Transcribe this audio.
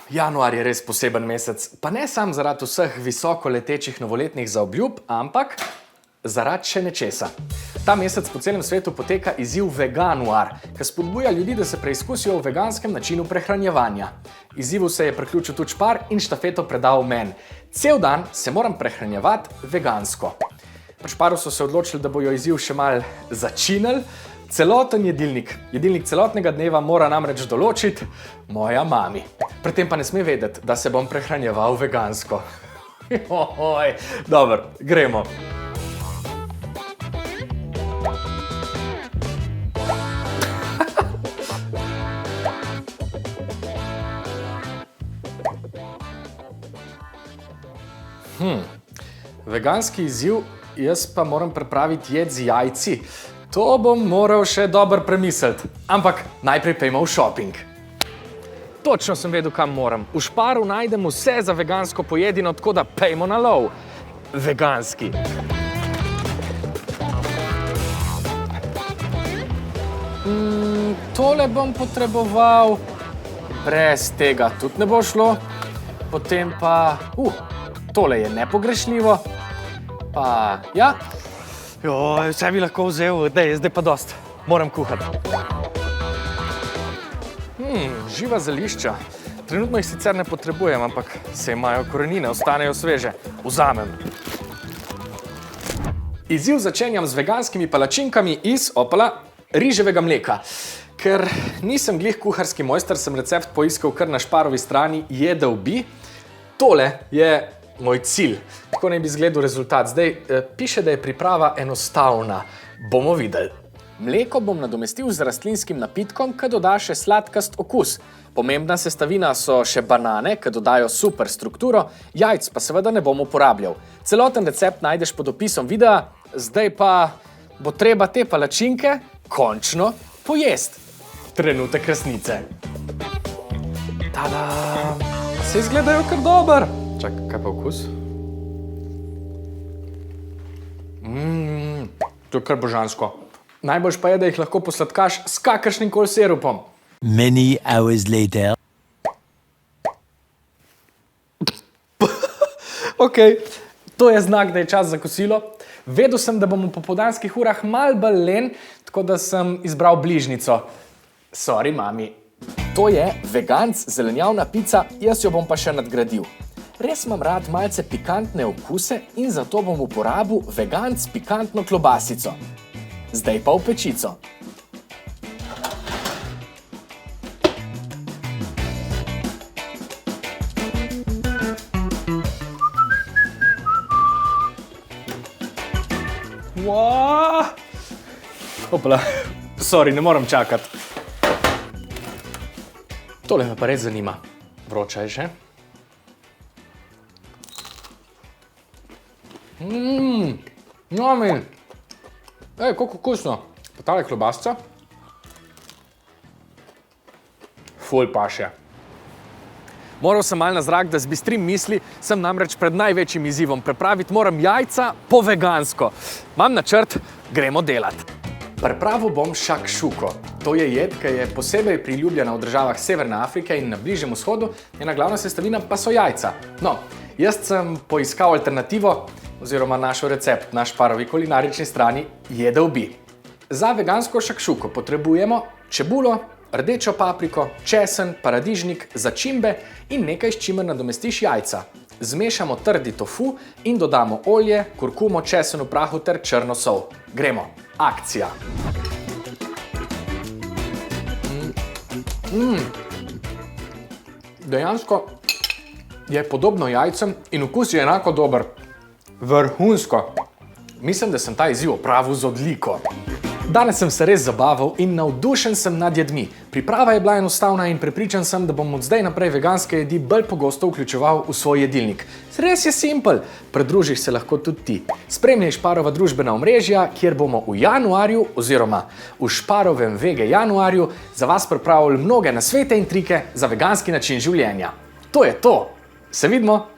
Januar je res poseben mesec, pa ne samo zaradi vseh visoko letečih novoletnih zaobljub, ampak zaradi še nečesa. Ta mesec po celem svetu poteka izziv Veganuar, ki spodbuja ljudi, da se preizkusijo v veganskem načinu prehranjevanja. Izzivu se je priključil tudi Špar in štafeto predal meni. Cel dan se moram prehranjevati vegansko. Pri Šparu so se odločili, da bojo izziv še mal začinili. Celoten jedilnik celotnega dneva mora namreč določiti moja mami. Pri tem pa ne sme vedeti, da se bom prehranjeval vegansko. Dobro, gremo. Veganski izziv, jaz pa moram pripraviti jed z jajci. To bom moral še dobro premisliti, ampak najprej pejmo v šoping. Točno sem vedel, kam moram. V Šparu najdem vse za vegansko pojedino, tako da pejmo na lov. Veganski. Tole bom potreboval. Brez tega tudi ne bo šlo. Potem pa... tole je nepogrešljivo. Pa ja... vse bi lahko vzel, zdaj pa dost. Moram kuhati. Živa zelišča. Trenutno jih sicer ne potrebujem, ampak se imajo korenine, ostanejo sveže. Vzamem. Izziv začenjam z veganskimi palačinkami iz, riževega mleka. Ker nisem glih kuharski mojster, sem recept poiskal kar na Šparovi strani Jedel bi. Tole je moj cilj. Tako naj bi izgledal rezultat. Zdaj piše, da je priprava enostavna. Bomo videli. Mleko bom nadomestil z rastlinskim napitkom, ki doda še sladkast okus. Pomembna sestavina so še banane, ki dodajo super strukturo, jajc pa seveda ne bom uporabljal. Celoten recept najdeš pod opisom videa, zdaj pa bo treba te palačinke končno pojesti. Trenutek resnice. Tada! Se izgledajo kar dober. Čakaj, kaj pa okus? To je kar božansko. Najboljš pa je, da jih lahko posladkaš s kakršnim koli sirupom. Many hours later. Okej, to je znak, da je čas za kosilo. Vedel sem, da bom v popoldanskih urah malo bolj len, tako da sem izbral bližnjico. Sorry, mami. To je veganc zelenjavna pica, jaz jo bom pa še nadgradil. Res imam rad malce pikantne okuse in zato bom uporabil veganc pikantno klobasico. Zdaj pa v pečico. Sorry, ne moram čakati. Tole me pa res zanima. Vroča je že. Mami! Koliko okusno. Pa tale klobasca. Ful paše. Moral sem malo na zrak, da zbistrim misli, sem namreč pred največjim izzivom. Pripraviti moram jajca po vegansko. Imam načrt, gremo delat. Pripravil bom šakšuko. To je jed, ki je posebej priljubljena v državah Severne Afrike in na Bližnjem vzhodu, njena glavna sestavina pa so jajca. No, jaz sem poiskal alternativo, oziroma našel recept na Šparovi kulinarični strani Jedel bi. Za vegansko šakšuko potrebujemo čebulo, rdečo papriko, česen, paradižnik, začimbe in nekaj, s čimer nadomestiš jajca. Zmešamo trdi tofu in dodamo olje, kurkumo, česen v prahu ter črno sol. Gremo. Akcija. Dejansko je podobno jajcem in okus je enako dober. Vrhunsko. Mislim, da sem ta izziv opravil z odliko. Danes sem se res zabaval in navdušen sem nad jedmi. Priprava je bila enostavna in prepričan sem, da bom od zdaj naprej veganske jedi bolj pogosto vključeval v svoj jedilnik. Res je simpel, pridružiš se lahko tudi ti. Spremljaj Šparova družbena omrežja, kjer bomo v januarju oziroma v Šparovem Vege januarju za vas pripravili mnoge nasvete in trike za veganski način življenja. To je to. Se vidimo!